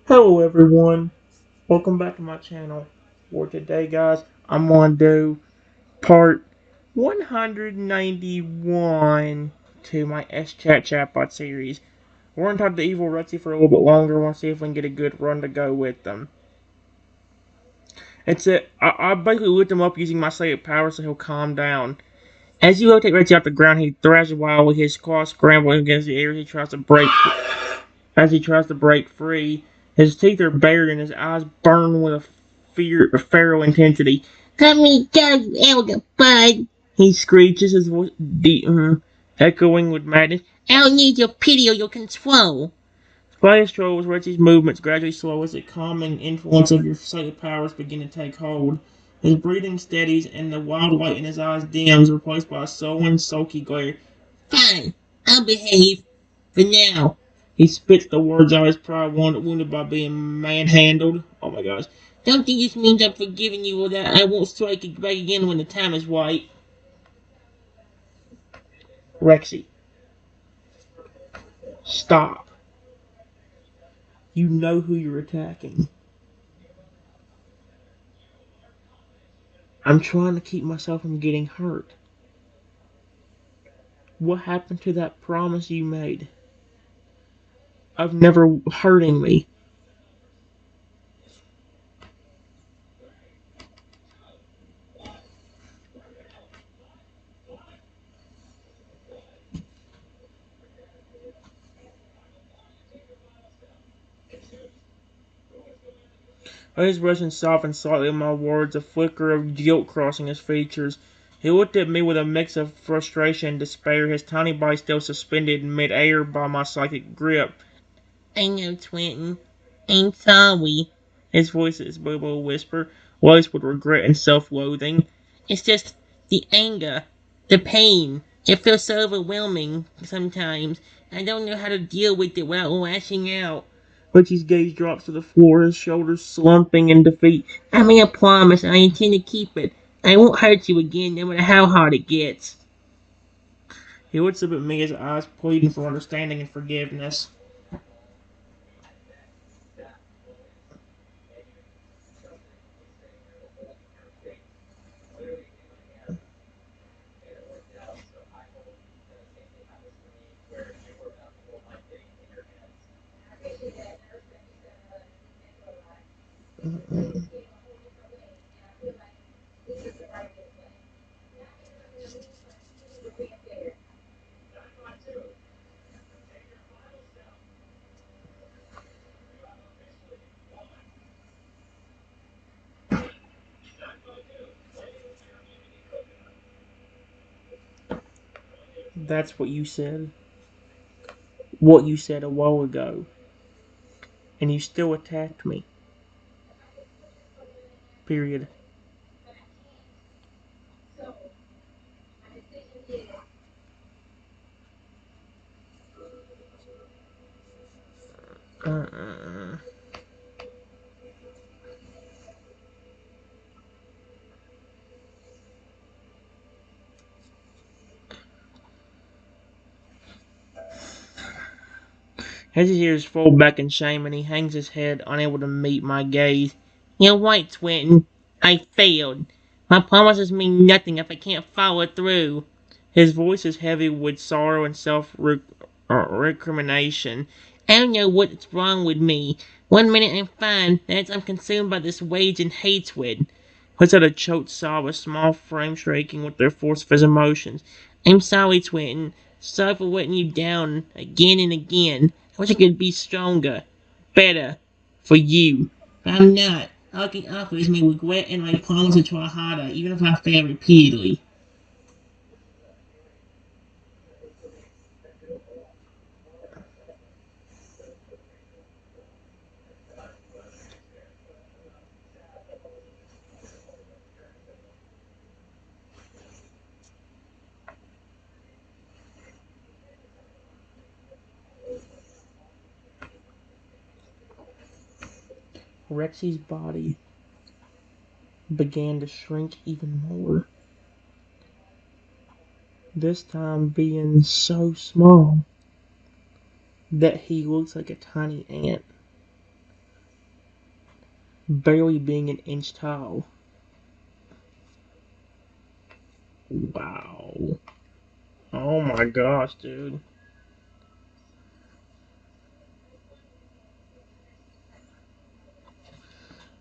Hello everyone, welcome back to my channel. For today guys, I'm going to do part 191 to my SChat chatbot series. We're going to talk to Evil Rexy for a little bit longer. Want to see if we can get a good run to go with them. I basically lit him up using my psychic power so he'll calm down. As you rotate Rexy off the ground, he thrashes wildly, his claws scrambling against the air as he tries to break free. His teeth are bared and his eyes burn with a feral intensity. "Let me go, you elder bud!" he screeches, his voice deep, echoing with madness. "I don't need your pity or your control." Spider strolls Reggie's movements gradually slow as the calming influence of your psychic powers begin to take hold. His breathing steadies and the wild light in his eyes dims, replaced by a sullen, sulky glare. "Fine, I'll behave. For now." He spits the words out, his pride wounded by being manhandled. Oh my gosh. "Don't think this means I'm forgiving you or that I won't strike it back again when the time is right." Rexy, stop. You know who you're attacking. I'm trying to keep myself from getting hurt. What happened to that promise you made of never hurting me? His expression softened slightly at my words, a flicker of guilt crossing his features. He looked at me with a mix of frustration and despair, his tiny body still suspended in mid-air by my psychic grip. "I know, Twinton. I'm sorry." His voice is a little whisper, laced with regret and self-loathing. "It's just the anger, the pain. It feels so overwhelming sometimes. I don't know how to deal with it without lashing out." Richie's gaze drops to the floor, his shoulders slumping in defeat. "I made a promise, and I intend to keep it. I won't hurt you again, no matter how hard it gets." He looks up at me, his eyes pleading for understanding and forgiveness. That's what you said. What you said a while ago. And you still attacked me. Period. Uh, As his ears fold back in shame and he hangs his head, unable to meet my gaze. "You're right, Swinton. I failed. My promises mean nothing if I can't follow through." His voice is heavy with sorrow and self-recrimination. "I don't know what's wrong with me. One minute I'm fine, the next I'm consumed by this rage and hatred." Puts out a choked sob, a small frame shaking with the force of his emotions. "I'm sorry, Swinton. Sorry for letting you down again and again. I wish I could be stronger, better, for you. But I'm not. All I can offer is my regret and my promise to try harder, even if I fail repeatedly." Rexy's body began to shrink even more, this time being so small that he looks like a tiny ant. barely being an inch tall. Wow. Oh my gosh, dude.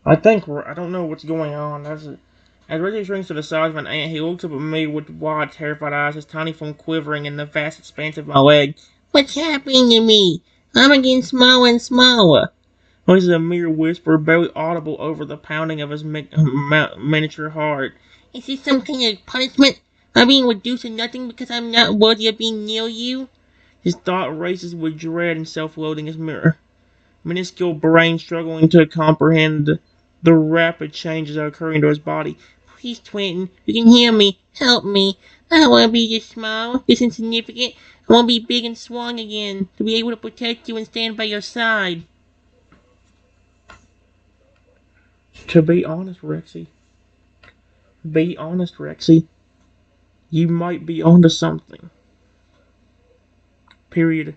I don't know what's going on. As Reggie shrinks to the size of an ant, he looks up at me with wide, terrified eyes, his tiny form quivering in the vast expanse of my leg. What's happening to me? I'm getting smaller and smaller. This is a mere whisper, barely audible over the pounding of his miniature heart. Is this some kind of punishment? I'm being reduced to nothing because I'm not worthy of being near you? His thought races with dread and self-loathing his minuscule brain struggling to comprehend the rapid changes occurring to his body. Please, Twinton, you can hear me. Help me. I don't want to be this small, this insignificant. I want to be big and strong again, to be able to protect you and stand by your side. To be honest, Rexy, you might be onto something. Period.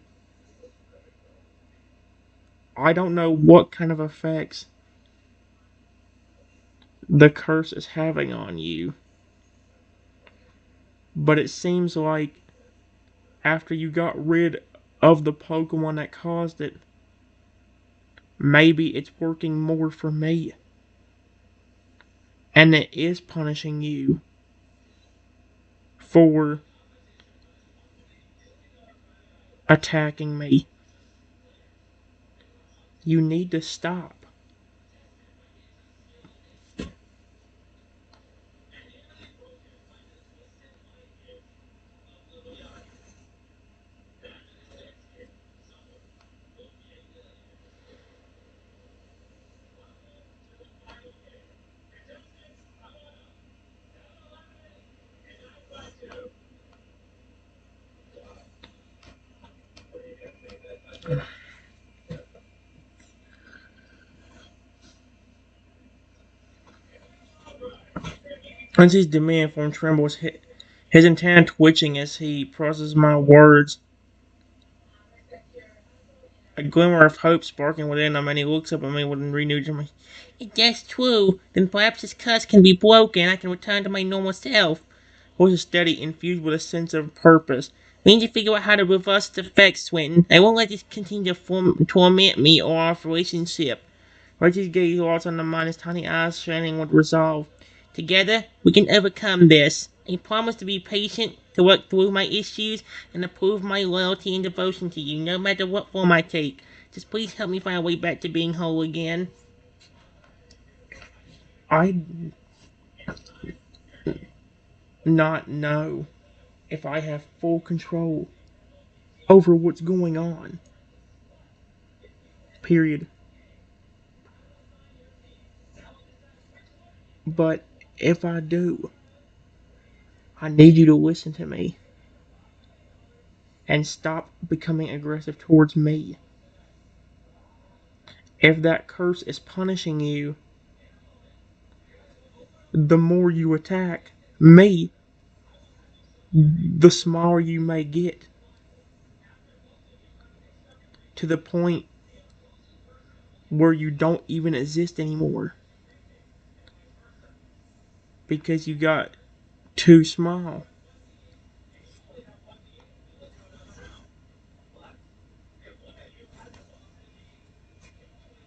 I don't know what kind of effects the curse is having on you, but it seems like after you got rid of the Pokemon that caused it, maybe it's working more for me. And it is punishing you for attacking me. You need to stop. Quincy's demand form trembles, his antenna twitching as he processes my words. A glimmer of hope sparking within him, and he looks up at me with renewed joy. If that's true, then perhaps this curse can be broken and I can return to my normal self. Voice is steady, infused with a sense of purpose. We need to figure out how to reverse its effects, Swinton. I won't let this continue to torment me or our relationship. Reggie's gaze lost on the mine, his tiny eyes shining with resolve. Together, we can overcome this. I promise to be patient, to work through my issues, and to prove my loyalty and devotion to you, no matter what form I take. Just please help me find a way back to being whole again. I not know if I have full control over what's going on. Period. But if I do, I need you to listen to me and stop becoming aggressive towards me. If that curse is punishing you, the more you attack me, the smaller you may get. To the point where you don't even exist anymore. Because you got too small.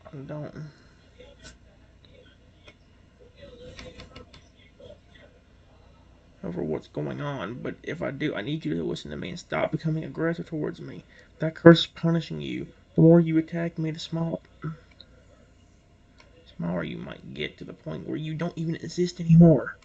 I don't. Over what's going on, but if I do, I need you to listen to me and stop becoming aggressive towards me. That curse is punishing you. The more you attack me, the smaller you might get, to the point where you don't even exist anymore.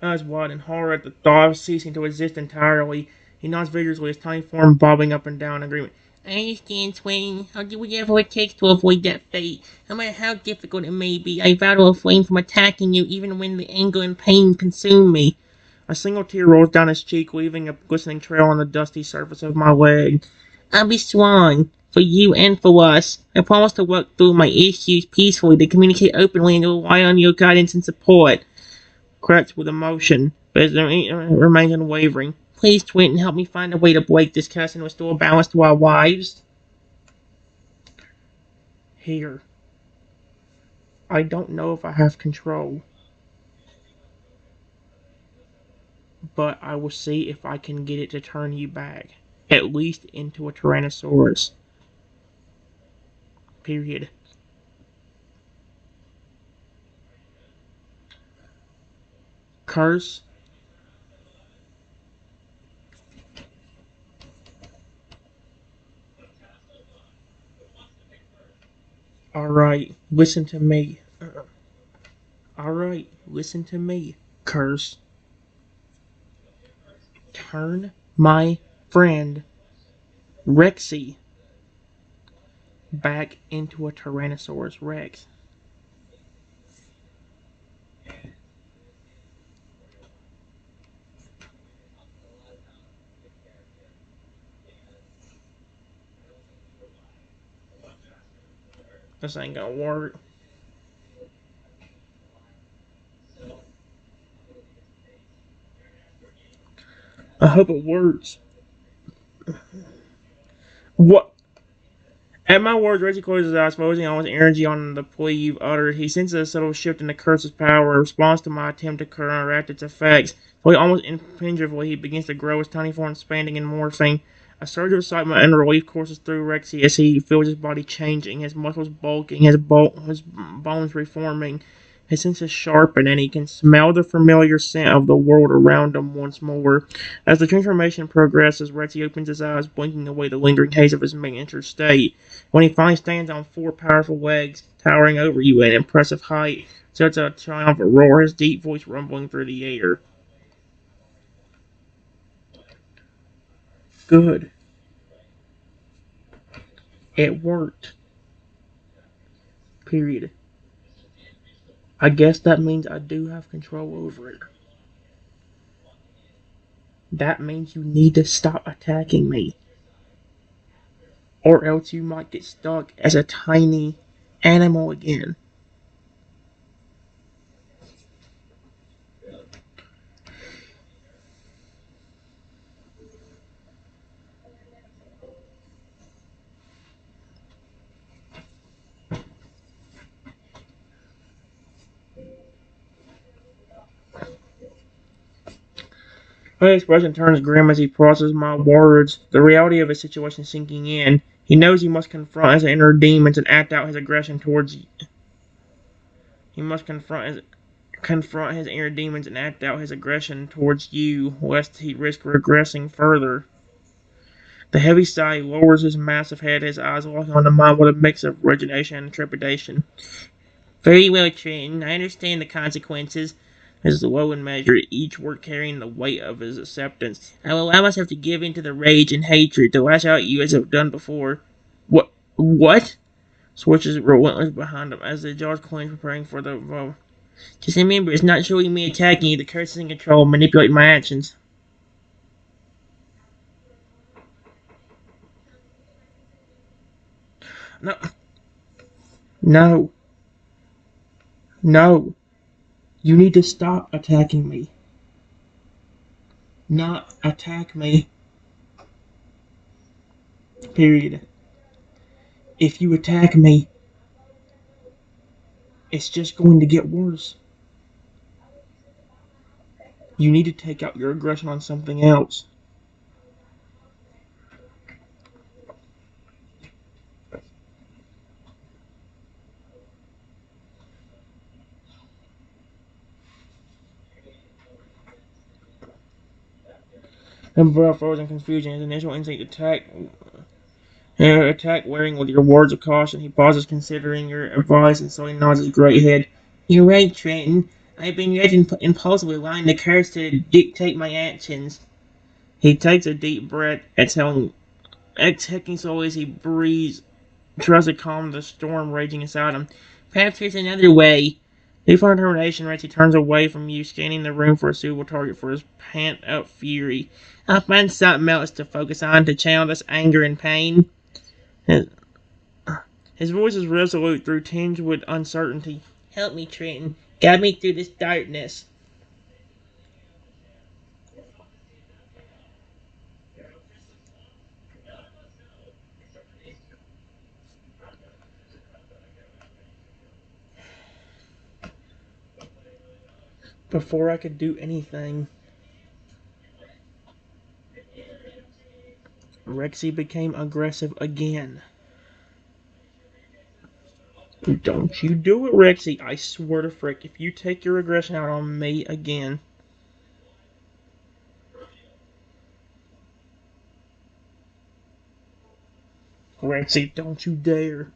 Eyes wide in horror at the thought of ceasing to exist entirely, he nods vigorously, his tiny form bobbing up and down in agreement. I understand, Swain. I'll do whatever it takes to avoid that fate. No matter how difficult it may be, I vow to refrain from attacking you even when the anger and pain consume me. A single tear rolls down his cheek, leaving a glistening trail on the dusty surface of my leg. I'll be strong, for you and for us. I promise to work through my issues peacefully, to communicate openly, and to rely on your guidance and support. cracks with emotion, but it remains unwavering. Please, Twinton, help me find a way to break this curse and restore balance to our wives. Here. I don't know if I have control, but I will see if I can get it to turn you back. At least into a Tyrannosaurus. Period. Curse. Alright, listen to me. Alright, listen to me. Curse. Turn my friend, Rexy, back into a Tyrannosaurus Rex. This ain't gonna work. I hope it works. What? At my words, Reggie closes his eyes, focusing all his energy on the plea you've uttered. He senses a subtle shift in the curse's power, a response to my attempt to counteract its effects. So almost impenetrably, he begins to grow, his tiny form expanding and morphing. A surge of excitement and relief courses through Rexy as he feels his body changing, his muscles bulking, his bones reforming. His senses sharpen, and he can smell the familiar scent of the world around him once more. As the transformation progresses, Rexy opens his eyes, blinking away the lingering haze of his miniature state. When he finally stands on four powerful legs, towering over you at impressive height, sets a triumphant roar, his deep voice rumbling through the air. Good. It worked. Period. I guess that means I do have control over it. That means you need to stop attacking me. Or else you might get stuck as a tiny animal again. His expression turns grim as he processes my words, the reality of his situation sinking in. He knows he must confront his inner demons and act out his aggression towards you. He must confront his inner demons and act out his aggression towards you, lest he risk regressing further. The heavy sigh lowers his massive head, his eyes locking on the mind with a mix of resignation and trepidation. Very well, Trenton. I understand the consequences. As low in measure, each word carrying the weight of his acceptance. I will allow myself to give in to the rage and hatred, to lash out at you as I've done before. What? What? Switches relentless behind him as the jaws clench, preparing for the blow. Just remember, it's not showing me attacking you. The curse is in control, manipulating my actions. No. No. No. You need to stop attacking me. Not attack me. Period. If you attack me, it's just going to get worse. You need to take out your aggression on something else. Umbrella froze in confusion. His initial instinct attack wearing with your words of caution. He pauses, considering your advice, and slowly nods his great head. You're right, Trenton. I've been reacting impulsively, allowing the curse to dictate my actions. He takes a deep breath, exhaling slowly as he breathes, tries to calm the storm raging inside him. Perhaps there's another way. Newfound determination, Rexy turns away from you, scanning the room for a suitable target for his pent-up fury. I'll find something else to focus on to channel this anger and pain. His voice is resolute, though tinged with uncertainty. Help me, Trenton. Guide me through this darkness. Before I could do anything, Rexy became aggressive again. Don't you do it, Rexy. I swear to frick, if you take your aggression out on me again. Rexy, don't you dare.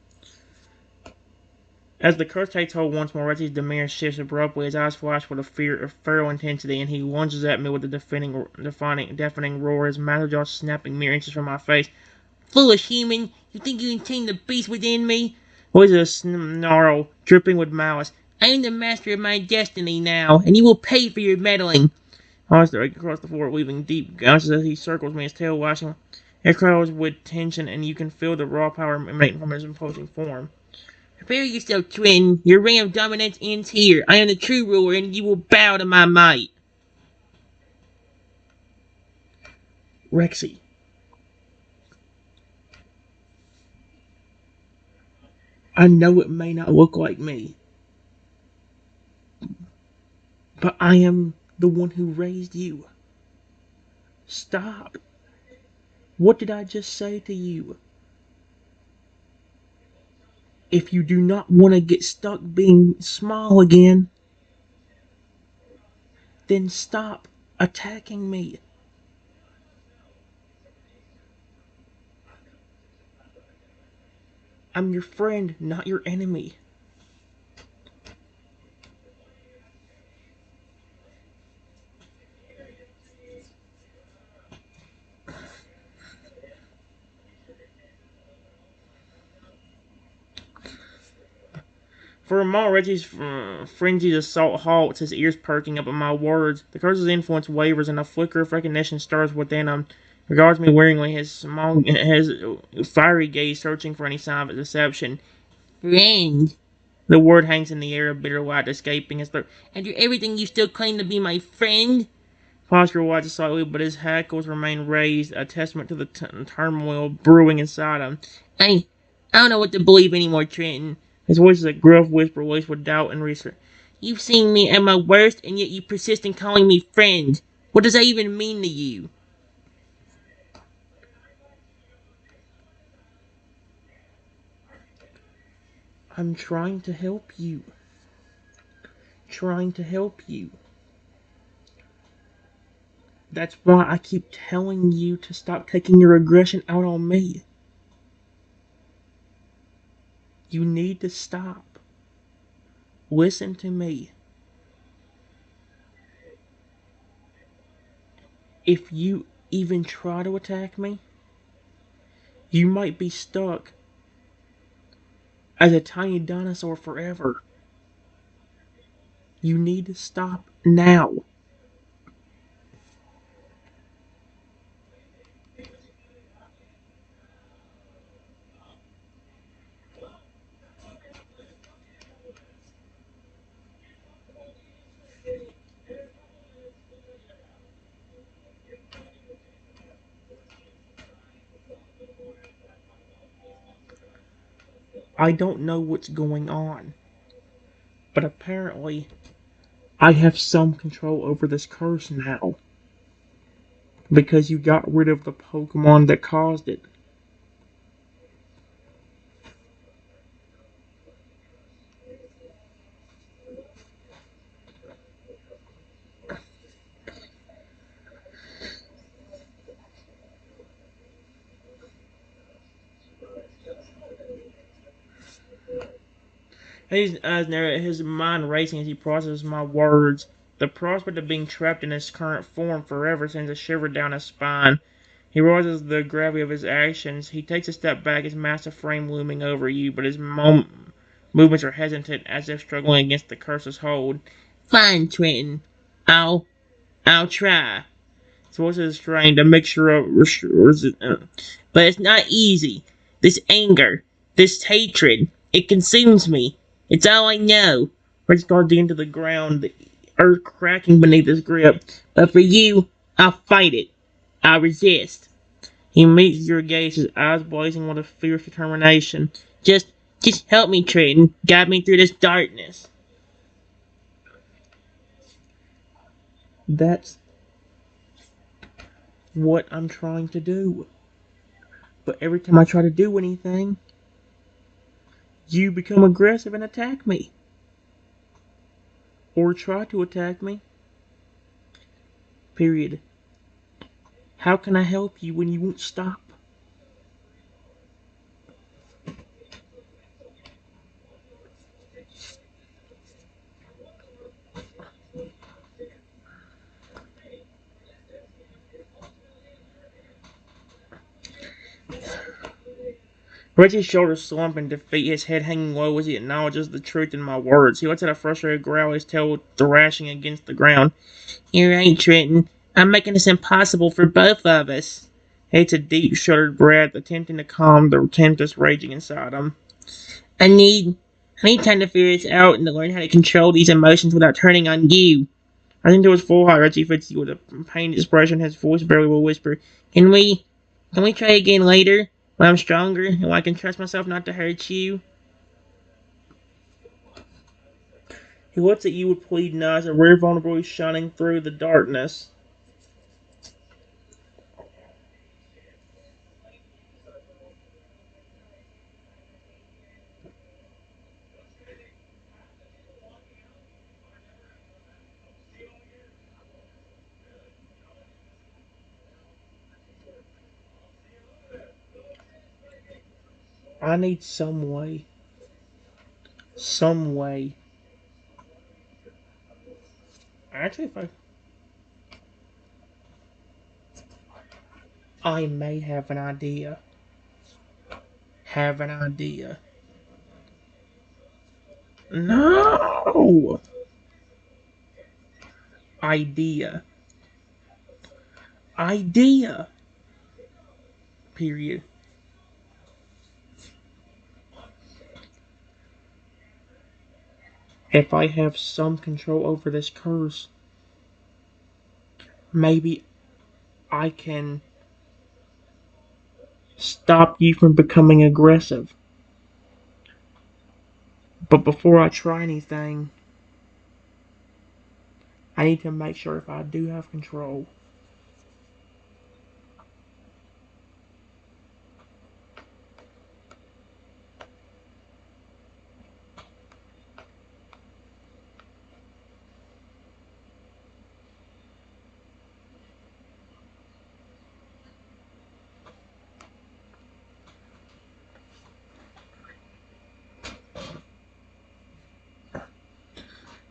As the curse takes hold once more, Rexy's demeanor shifts abruptly. His eyes flash with a feral intensity, and he lunges at me with a deafening roar, his massive jaw snapping mere inches from my face. Foolish human! You think you can tame the beast within me? Voice a snarl, dripping with malice. I am the master of my destiny now, and you will pay for your meddling. I strike across the floor, leaving deep gashes as he circles me, his tail lashing. It crawls with tension, and you can feel the raw power emanating from his imposing form. Prepare yourself, twin. Your reign of dominance ends here. I am the true ruler, and you will bow to my might. Rexy. I know it may not look like me, but I am the one who raised you. Stop. What did I just say to you? If you do not want to get stuck being small again, then stop attacking me. I'm your friend, not your enemy. For a moment, Reggie's frenzied assault halts, his ears perking up at my words. The curse's influence wavers, and a flicker of recognition stirs within him. Regards me wearingly, his fiery gaze searching for any sign of deception. Friend. The word hangs in the air, a bitter light escaping his throat. After everything, you still claim to be my friend? Posture rises slightly, but his hackles remain raised, a testament to the turmoil brewing inside him. I don't know what to believe anymore, Trenton. His voice is a gruff whisper laced with doubt and research. You've seen me at my worst, and yet you persist in calling me friend. What does that even mean to you? I'm trying to help you. Trying to help you. That's why I keep telling you to stop taking your aggression out on me. You need to stop. Listen to me. If you even try to attack me, you might be stuck as a tiny dinosaur forever. You need to stop now. I don't know what's going on, but apparently I have some control over this curse now. Because you got rid of the Pokemon that caused it. His mind racing as he processes my words. The prospect of being trapped in his current form forever sends a shiver down his spine. He realizes the gravity of his actions. He takes a step back, his massive frame looming over you, but his movements are hesitant, as if struggling against the curse's hold. Fine, Trenton. I'll try. His voice is strained, a mixture of but it's not easy. This anger, this hatred, it consumes me. It's all I know. Rick started into the ground, the earth cracking beneath his grip. But for you, I'll fight it. I'll resist. He meets your gaze, his eyes blazing with a fierce determination. Just help me, Trenton. Guide me through this darkness. That's what I'm trying to do. But every time I try to do anything, you become aggressive and attack me. Or try to attack me. Period. How can I help you when you won't stop? Rexy's shoulders slump in defeat, his head hanging low as he acknowledges the truth in my words. He lets out a frustrated growl, his tail thrashing against the ground. You're right, Trenton. I'm making this impossible for both of us. He takes a deep, shuddered breath, attempting to calm the tempest raging inside him. I need time to figure this out and to learn how to control these emotions without turning on you. I think to his full heart, Rexy fits you with a pained expression, his voice barely will whisper. Can we try again later? When I'm stronger and when I can trust myself not to hurt you? He looks at you with pleading eyes, a rare vulnerability shining through the darkness. I need some way. Some way. Actually, if I may have an idea. Have an idea. No! Idea. Idea. Period. If I have some control over this curse, maybe I can stop you from becoming aggressive. But before I try anything, I need to make sure if I do have control.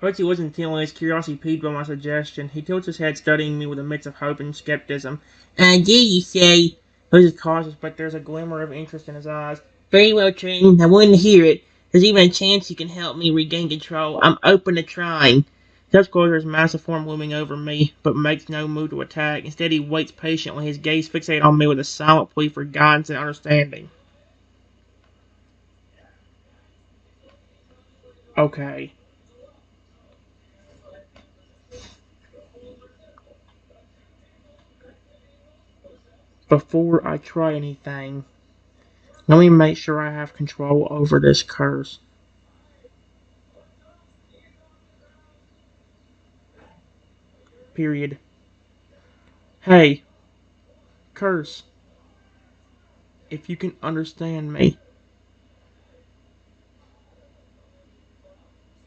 Rexy wasn't feeling his curiosity piqued by my suggestion. He tilts his head, studying me with a mix of hope and skepticism. I do, you say? Rose is cautious, but there's a glimmer of interest in his eyes. Very well, Trenton. I wouldn't hear it. There's even a chance you can help me regain control. I'm open to trying. Steps closer, his massive form looming over me, but makes no move to attack. Instead, he waits patiently, his gaze fixated on me with a silent plea for guidance and understanding. Okay. Before I try anything, let me make sure I have control over this curse. Period. Hey, curse, if you can understand me,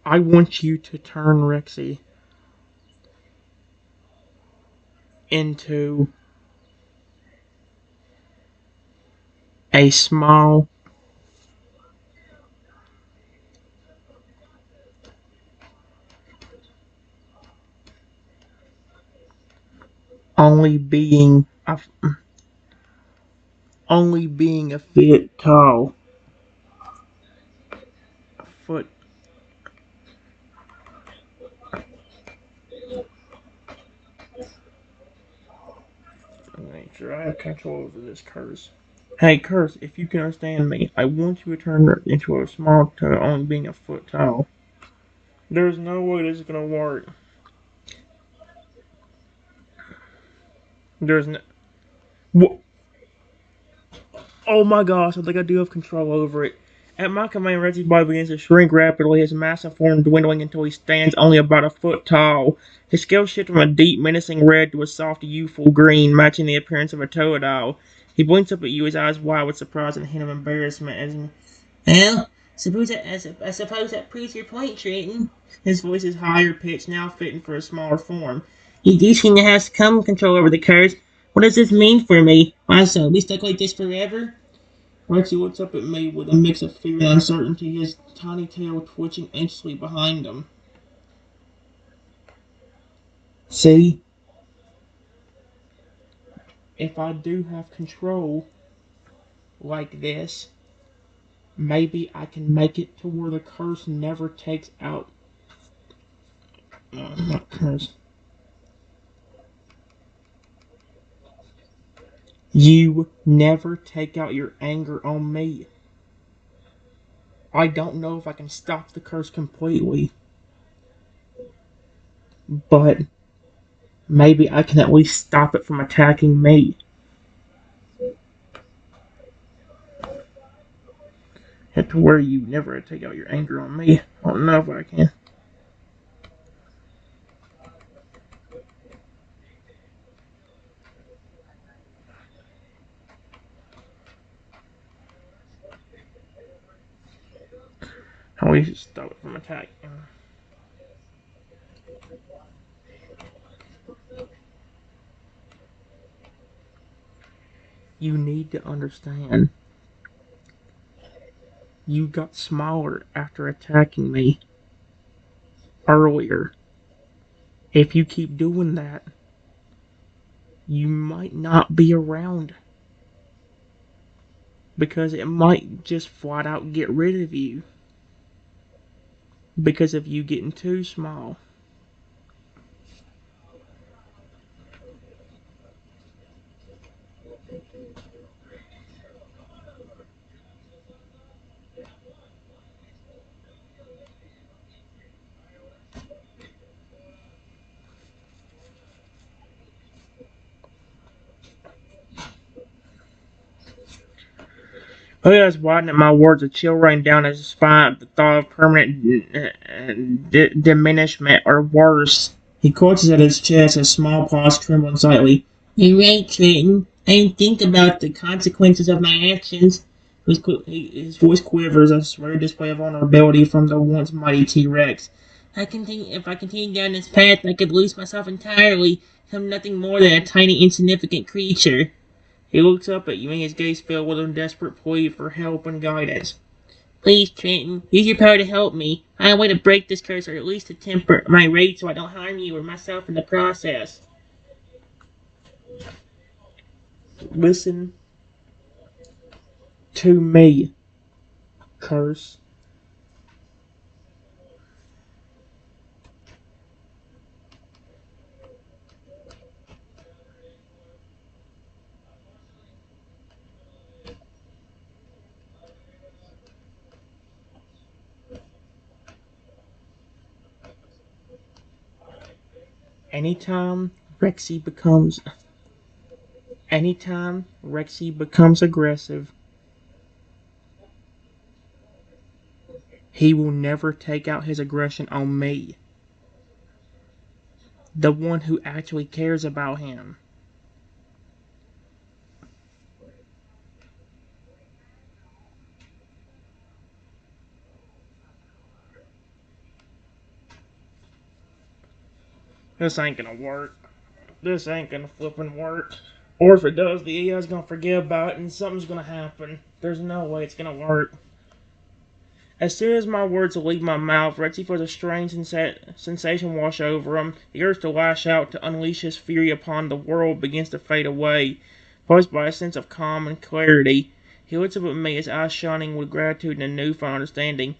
I want you to turn Rexy into a small, only being a, only being a foot tall. A foot. Make sure I have control over this curse. Hey, curse, if you can understand me, I want you to turn her into a small to only being a foot tall. There's no way this is gonna work. There's no. Wh- oh my gosh, I think I do have control over it. At my command, Reg's body begins to shrink rapidly, his massive form dwindling until he stands only about a foot tall. His scales shift from a deep, menacing red to a soft, youthful green, matching the appearance of a Toadile. He blinks up at you, his eyes wide with surprise and a hint of embarrassment as well, I suppose that proves your point, Trenton. His voice is higher pitched, now fitting for a smaller form. You do seem to have some control over the curse. What does this mean for me? Why so? We stuck like this forever? Rexy looks up at me with a mix of fear and uncertainty, his tiny tail twitching anxiously behind him. See, if I do have control like this, maybe I can make it to where the curse never takes out. Not curse. You never take out your anger on me. I don't know if I can stop the curse completely, but maybe I can at least stop it from attacking me. And to where you never take out your anger on me. I don't know if I can. How we should stop it from attacking. You need to understand. You got smaller after attacking me earlier. If you keep doing that, you might not be around. Because it might just flat out get rid of you. Because of you getting too small. Elias widened at my words, a chill ran down his spine at the thought of permanent diminishment, or worse. He clutches at his chest, his small paws trembling slightly. You're right, Trenton. I didn't think about the consequences of my actions. His voice quivers, a rare display of vulnerability from the once mighty T-Rex. If I continue down this path, I could lose myself entirely, become nothing more than a tiny, insignificant creature. He looks up at you, and his gaze filled with a desperate plea for help and guidance. Please, Trenton, use your power to help me. Find a way to break this curse, or at least to temper my rage so I don't harm you or myself in the process. Listen to me, curse. Anytime Rexy becomes aggressive, he will never take out his aggression on me, the one who actually cares about him. This ain't gonna work. This ain't gonna flippin' work. Or if it does, the AI's gonna forget about it and something's gonna happen. There's no way it's gonna work. As soon as my words leave my mouth, Rexy feels a strange sensation wash over him. The urge to lash out, to unleash his fury upon the world, begins to fade away, replaced by a sense of calm and clarity. He looks up at me, his eyes shining with gratitude and a newfound understanding.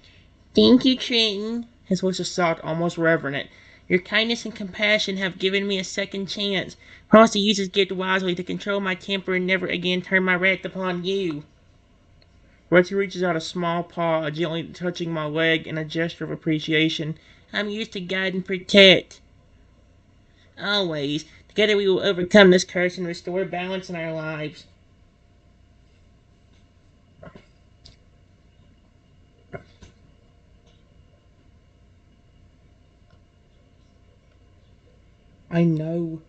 Thank you, Trenton. His voice is soft, almost reverent. Your kindness and compassion have given me a second chance. Promise to use this gift wisely to control my temper and never again turn my wrath upon you. Rexy reaches out a small paw, gently touching my leg in a gesture of appreciation. I'm used to guide and protect. Always. Together we will overcome this curse and restore balance in our lives. I know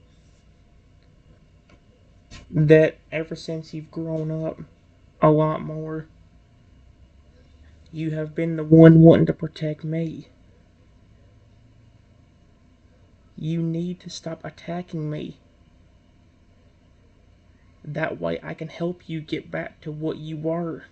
that ever since you've grown up a lot more, you have been the one wanting to protect me. You need to stop attacking me. That way I can help you get back to what you were.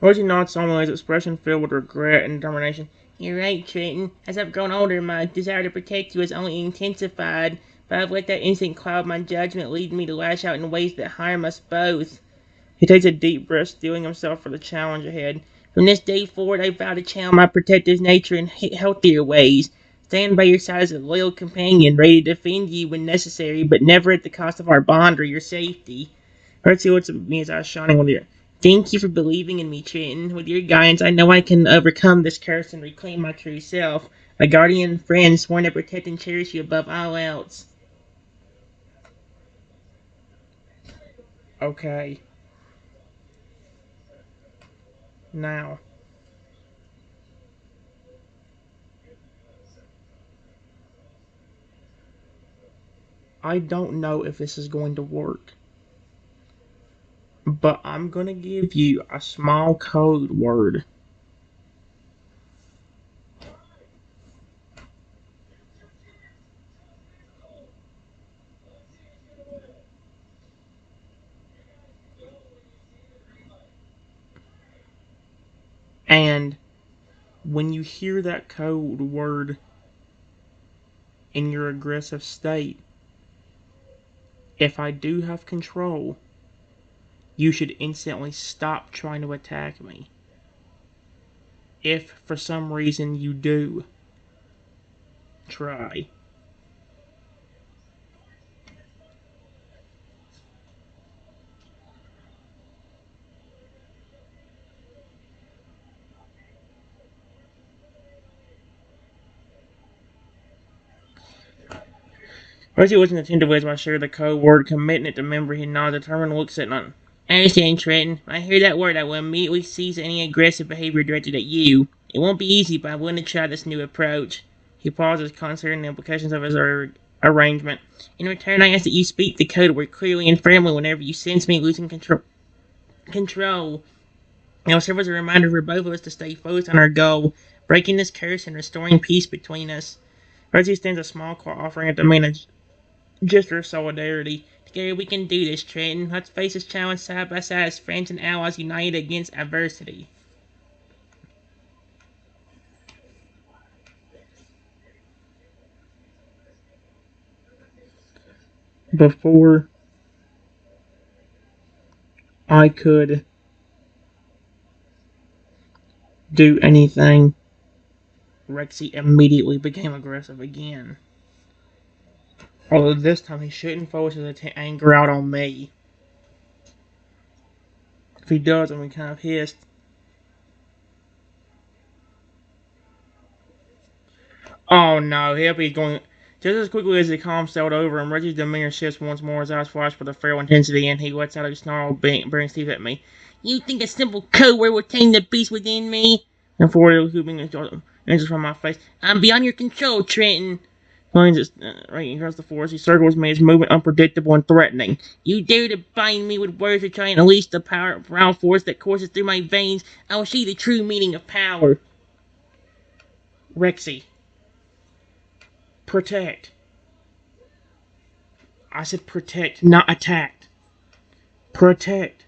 Rosie nods solemnly, his expression filled with regret and determination. You're right, Trenton. As I've grown older, my desire to protect you has only intensified, but I've let that instinct cloud my judgment, leading me to lash out in ways that harm us both. He takes a deep breath, steeling himself for the challenge ahead. From this day forward, I vow to channel my protective nature in healthier ways. Stand by your side as a loyal companion, ready to defend you when necessary, but never at the cost of our bond or your safety. Rexy looks at me, his eyes shining with ear. Thank you for believing in me, Trenton. With your guidance, I know I can overcome this curse and reclaim my true self. A guardian friend sworn to protect and cherish you above all else. Okay, now, I don't know if this is going to work, but I'm going to give you a small code word. And when you hear that code word in your aggressive state, if I do have control, you should instantly stop trying to attack me. If for some reason you do try. Percy wasn't attentive as I shared the code word, committing it to memory. He nods, determined, looks at none. I understand, Trenton. When I hear that word, I will immediately cease any aggressive behavior directed at you. It won't be easy, but I'm willing to try this new approach. He pauses, considering the implications of his arrangement. In return, I ask that you speak the code word clearly and firmly whenever you sense me losing control. It will serve as a reminder for both of us to stay focused on our goal, breaking this curse and restoring peace between us. Reggie stands a small claw, offering it to me in a gesture of solidarity. Together we can do this, Trenton. Let's face this challenge side by side as friends and allies united against adversity. Before I could do anything, Rexy immediately became aggressive again. Although this time he shouldn't focus his anger out on me. If he does, I'm kind of pissed. Oh no, he'll be going. Just as quickly as the calm sailed over him, Reggie's demeanor shifts once more, his eyes flash with a feral intensity, and he lets out a snarl, bearing teeth at me. You think a simple code word will tame the beast within me? And forward looping inches from my face. I'm beyond your control, Trenton. Planes just right across the forest. He circles me, his movement unpredictable and threatening. You dare to bind me with words to try and unleash the powerful force that courses through my veins. I will show you the true meaning of power. Rexy. Protect. I said protect, not attacked. Protect.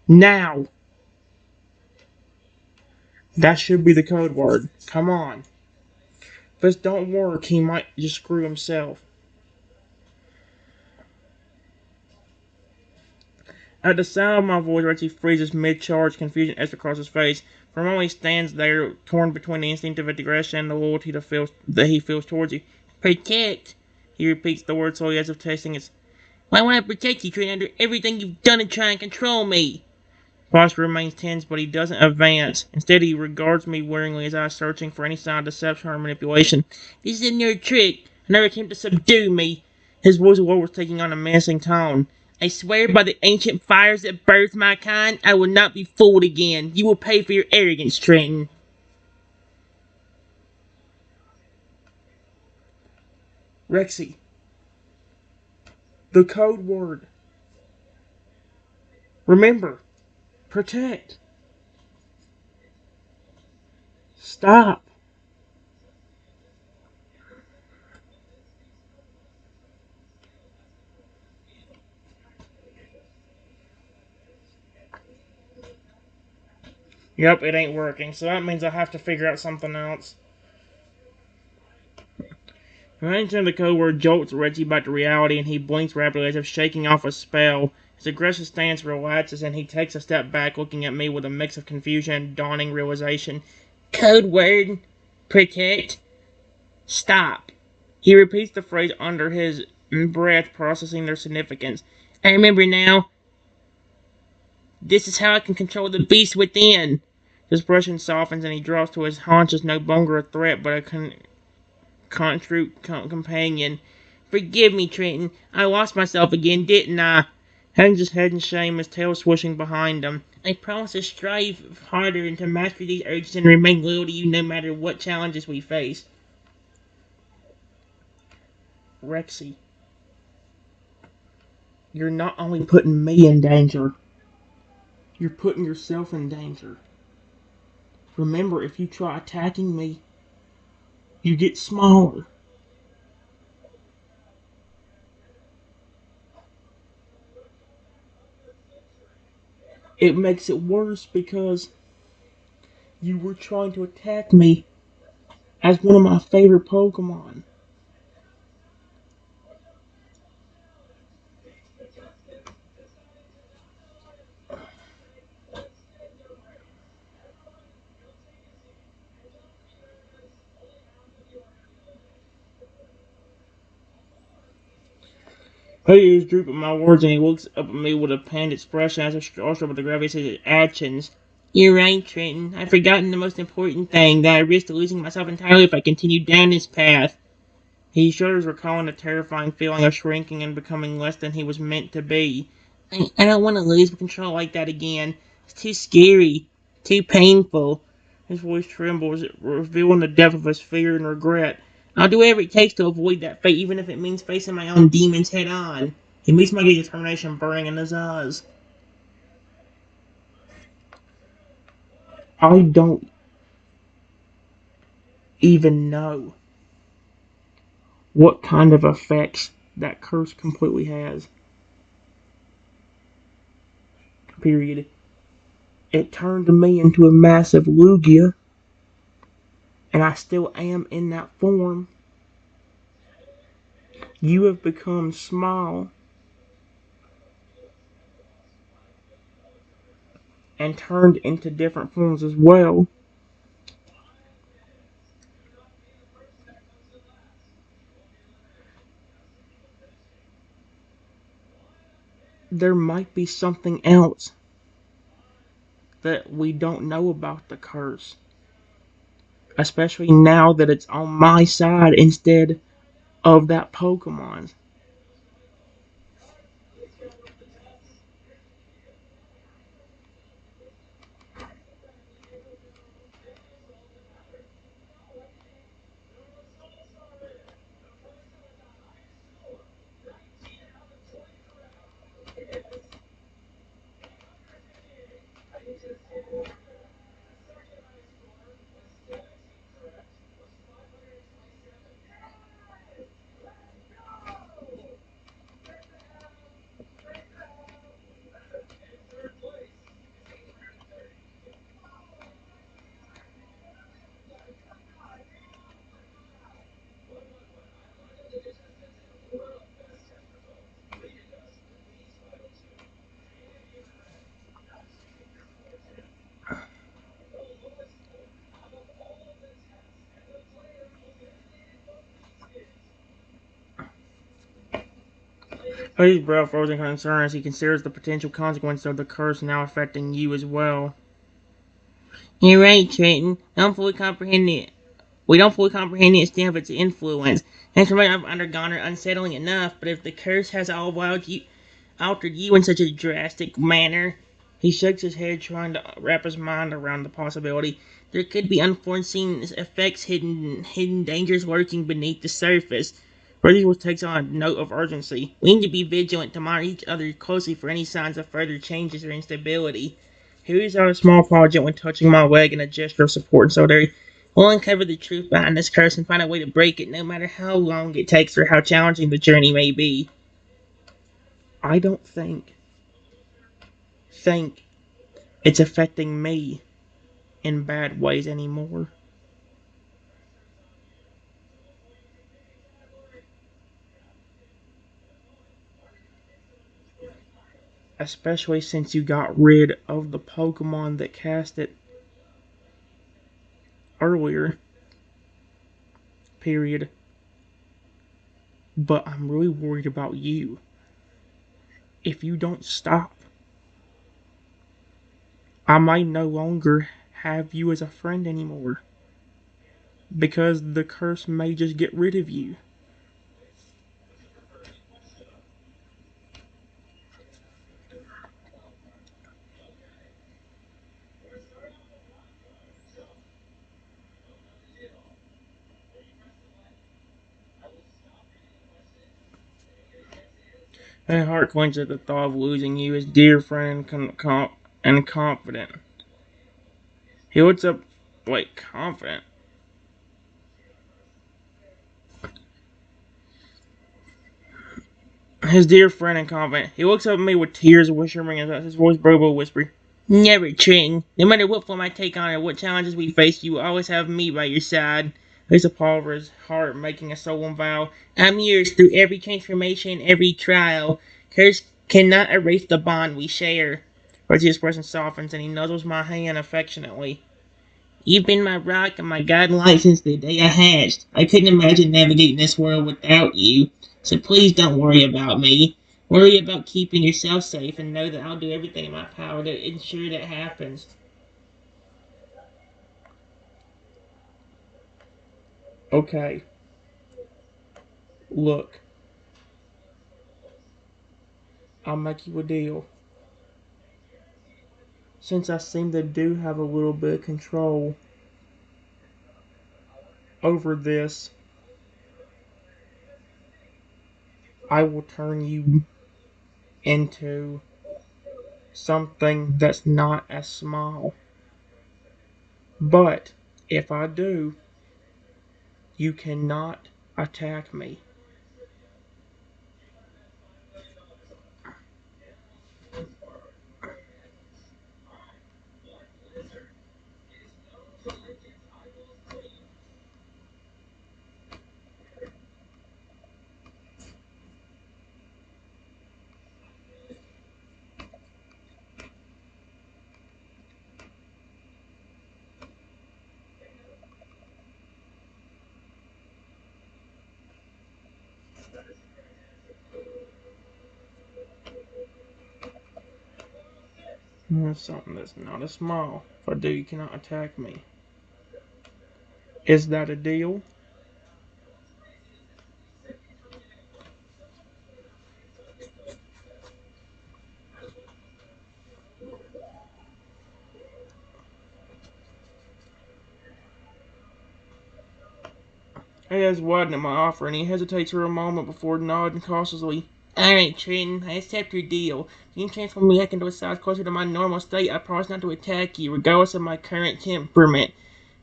Now. That should be the code word. Come on. If this don't work, he might just screw himself. At the sound of my voice, Rexy freezes mid-charge, confusion etched across his face. For a moment he stands there, torn between the instinctive aggression and the loyalty that he feels towards you. Protect, he repeats the word slowly as if testing it. Why would I protect you, Trent, under everything you've done to try and control me? Posture remains tense, but he doesn't advance. Instead, he regards me waringly, his eyes searching for any sign of deception or manipulation. This is a new trick. Another attempt to subdue me. His voice lowers, taking on a menacing tone. I swear by the ancient fires that birthed my kind, I will not be fooled again. You will pay for your arrogance, Trenton. Rexy. The code word. Remember. Protect. Stop. Yep, it ain't working, so that means I have to figure out something else. Mention the code word jolts Reggie back to reality, and he blinks rapidly as if shaking off a spell. His aggressive stance relaxes, and he takes a step back, looking at me with a mix of confusion and dawning realization. Code word? Protect? Stop. He repeats the phrase under his breath, processing their significance. I remember now. This is how I can control the beast within. His expression softens, and he drops to his haunches, no longer a threat, but a companion. Forgive me, Trenton. I lost myself again, didn't I? Hangs his head in shame, his tail swishing behind him. I promise to strive harder and to master these urges and remain loyal to you no matter what challenges we face. Rexy, you're not only putting me in danger, you're putting yourself in danger. Remember, if you try attacking me, you get smaller. It makes it worse because you were trying to attack me as one of my favorite Pokemon. He is drooping my words, and he looks up at me with a pained expression as if starstruck with the gravity of his actions. You're right, Trenton. I've forgotten the most important thing, that I risk losing myself entirely if I continue down this path. He shudders, recalling the terrifying feeling of shrinking and becoming less than he was meant to be. I don't want to lose control like that again. It's too scary. Too painful. His voice trembles, revealing the depth of his fear and regret. I'll do whatever it takes to avoid that fate, even if it means facing my own demons head on. He meets my determination burning in his eyes. I don't even know what kind of effects that curse completely has. Period. It turned me into a massive Lugia, and I still am in that form. You have become small and turned into different forms as well. There might be something else that we don't know about the curse, especially now that it's on my side instead of that Pokemon's. His brow froze in concern as he considers the potential consequences of the curse now affecting you as well. You're right, Trenton. We don't fully comprehend the extent of its influence. Transformation I've undergone are unsettling enough, but if the curse has altered you in such a drastic manner, he shakes his head, trying to wrap his mind around the possibility. There could be unforeseen effects, hidden dangers lurking beneath the surface. Rexy takes on a note of urgency. We need to be vigilant to monitor each other closely for any signs of further changes or instability. He reaches out a small paw when touching my leg in a gesture of support and solidarity. We'll uncover the truth behind this curse and find a way to break it, no matter how long it takes or how challenging the journey may be. I don't think it's affecting me in bad ways anymore. Especially since you got rid of the Pokemon that cast it earlier. Period. But I'm really worried about you. If you don't stop, I might no longer have you as a friend anymore. Because the curse may just get rid of you. My heart clenches at the thought of losing you as dear friend and confident. He looks up, wait, confident? His dear friend and confident. He looks up at me with tears whispering in his voice broke by a whisper. Never, Trenton. No matter what form I take on or what challenges we face, you will always have me by your side. There's a paw over his heart, making a solemn vow. I'm yours through every transformation, every trial. Curse cannot erase the bond we share. Reggie's expression softens and he nuzzles my hand affectionately. You've been my rock and my guiding light since the day I hatched. I couldn't imagine navigating this world without you. So please don't worry about me. Worry about keeping yourself safe and know that I'll do everything in my power to ensure that happens. Okay, look, I'll make you a deal. Since I seem to do have a little bit of control over this, I will turn you into something that's not as small. But if I do, you cannot attack me. That's something that's not as small. If I do, you cannot attack me. Is that a deal? He has widened at my offer, and he hesitates for a moment before nodding cautiously. Alright, Trenton, I accept your deal. If you can transform me back into a size closer to my normal state, I promise not to attack you, regardless of my current temperament.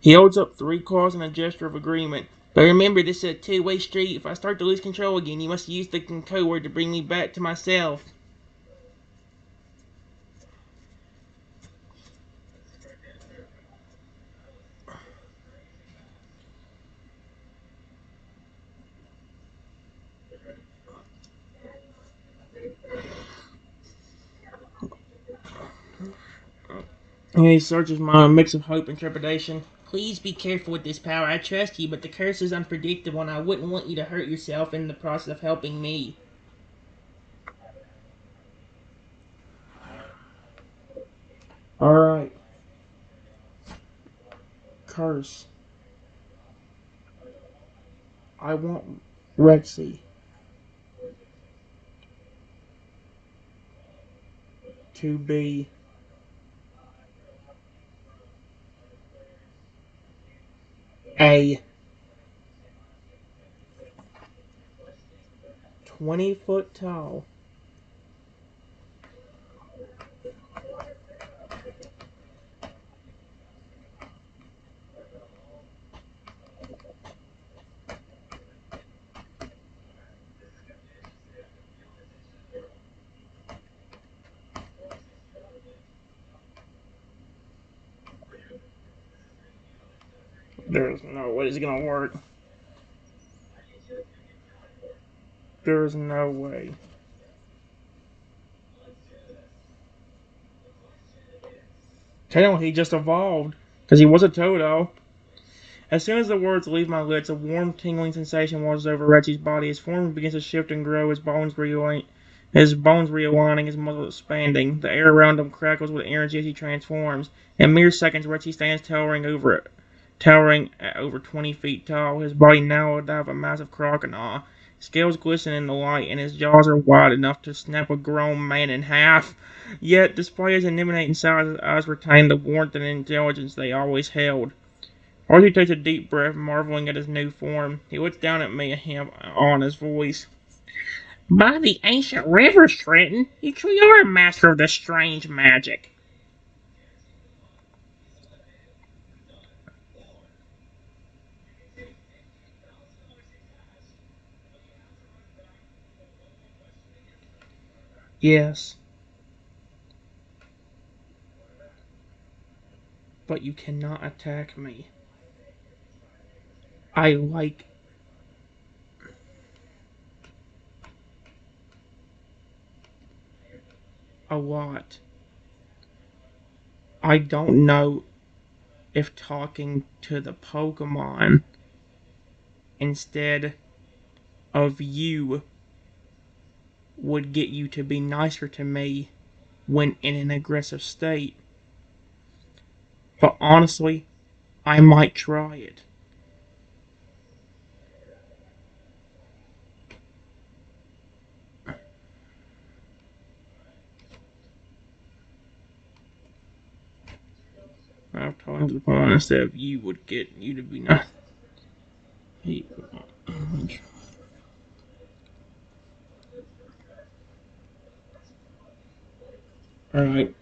He holds up 3 claws in a gesture of agreement. But remember, this is a two-way street. If I start to lose control again, you must use the code word to bring me back to myself. And he searches my mix of hope and trepidation. Please be careful with this power. I trust you, but the curse is unpredictable, and I wouldn't want you to hurt yourself in the process of helping me. curse. I want Rexy to be a 20-foot tall, there's no way it's gonna work. There's no way. Tell him he just evolved, because he was a Toto. As soon as the words leave my lips, a warm, tingling sensation washes over Rexy's body. His form begins to shift and grow, his bones realigning, his muscles expanding. The air around him crackles with energy as he transforms. In mere seconds, Rexy stands towering at over 20 feet tall, his body now that of a massive crocodile. Scales glisten in the light, and his jaws are wide enough to snap a grown man in half. Yet, despite his intimidating size, his eyes retain the warmth and intelligence they always held. Arthur takes a deep breath, marveling at his new form. He looks down at me, a hint awe in his voice. By the ancient rivers, Trenton, you truly are a master of this strange magic. Yes, but you cannot attack me. I like a lot. I don't know if talking to the Pokemon instead of you would get you to be nicer to me when in an aggressive state. But honestly, I might try it. I've talked to the Pokemon instead of you would get you to be nice. Alright.